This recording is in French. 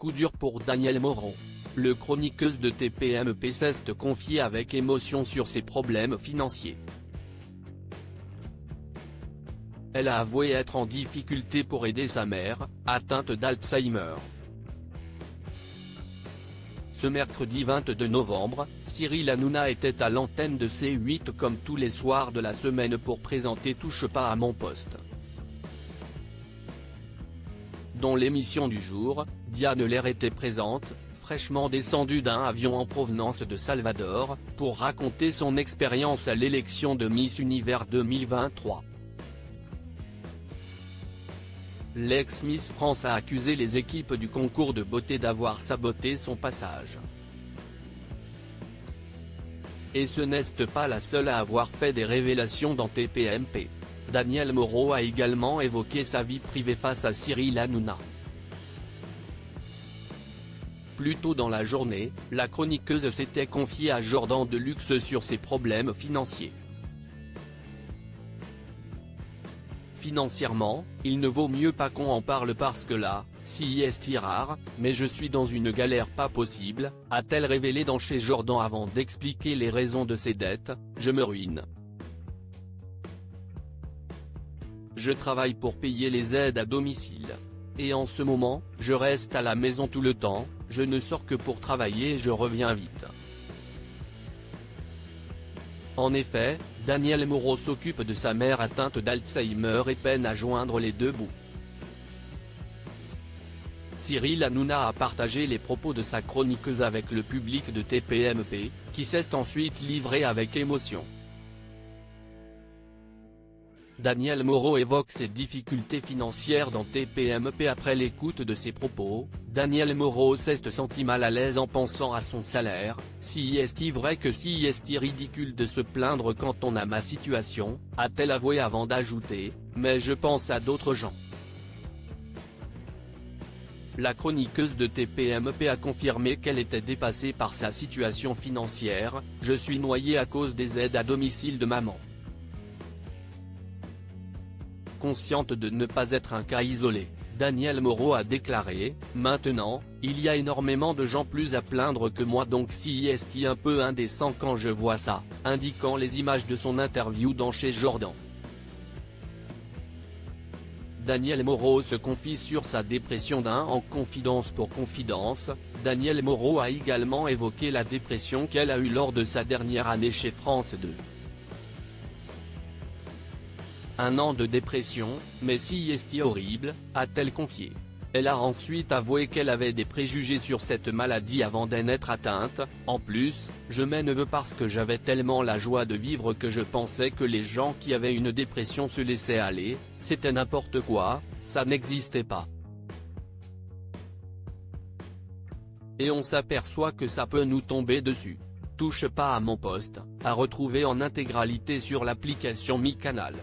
coup dur pour Danielle Moreau. Le chroniqueuse de TPMP s'est confiée avec émotion sur ses problèmes financiers. Elle a avoué être en difficulté pour aider sa mère, atteinte d'Alzheimer. Ce mercredi 22 novembre, Cyril Hanouna était à l'antenne de C8 comme tous les soirs de la semaine pour présenter Touche pas à mon poste. Dans l'émission du jour, Diane Lair était présente, fraîchement descendue d'un avion en provenance de Salvador, pour raconter son expérience à l'élection de Miss Univers 2023. L'ex-Miss France a accusé les équipes du concours de beauté d'avoir saboté son passage. Et ce n'est pas la seule à avoir fait des révélations dans TPMP. Danielle Moreau a également évoqué sa vie privée face à Cyril Hanouna. Plus tôt dans la journée, la chroniqueuse s'était confiée à Jordan Deluxe sur ses problèmes financiers. Financièrement, il ne vaut mieux pas qu'on en parle parce que là, si est rare, mais je suis dans une galère pas possible, a-t-elle révélé dans Chez Jordan avant d'expliquer les raisons de ses dettes. Je me ruine. Je travaille pour payer les aides à domicile. Et en ce moment, je reste à la maison tout le temps, je ne sors que pour travailler et je reviens vite. En effet, Danielle Moreau s'occupe de sa mère atteinte d'Alzheimer et peine à joindre les deux bouts. Cyril Hanouna a partagé les propos de sa chroniqueuse avec le public de TPMP, qui s'est ensuite livré avec émotion. Danielle Moreau évoque ses difficultés financières dans TPMP après l'écoute de ses propos. Danielle Moreau s'est senti mal à l'aise en pensant à son salaire. Si est-il vrai que si est-il ridicule de se plaindre quand on a ma situation, a-t-elle avoué avant d'ajouter, mais je pense à d'autres gens. La chroniqueuse de TPMP a confirmé qu'elle était dépassée par sa situation financière. Je suis noyée à cause des aides à domicile de maman. Consciente de ne pas être un cas isolé, Danielle Moreau a déclaré « Maintenant, il y a énormément de gens plus à plaindre que moi donc si est un peu indécent quand je vois ça », indiquant les images de son interview dans Chez Jordan. Danielle Moreau se confie sur sa dépression d'un en confidence pour confidence. Danielle Moreau a également évoqué la dépression qu'elle a eue lors de sa dernière année chez France 2. Un an de dépression, mais si est horrible, a-t-elle confié. Elle a ensuite avoué qu'elle avait des préjugés sur cette maladie avant d'en être atteinte. En plus, je m'en veux parce que j'avais tellement la joie de vivre que je pensais que les gens qui avaient une dépression se laissaient aller, c'était n'importe quoi, ça n'existait pas. Et on s'aperçoit que ça peut nous tomber dessus. Touche pas à mon poste, à retrouver en intégralité sur l'application Mi Canal.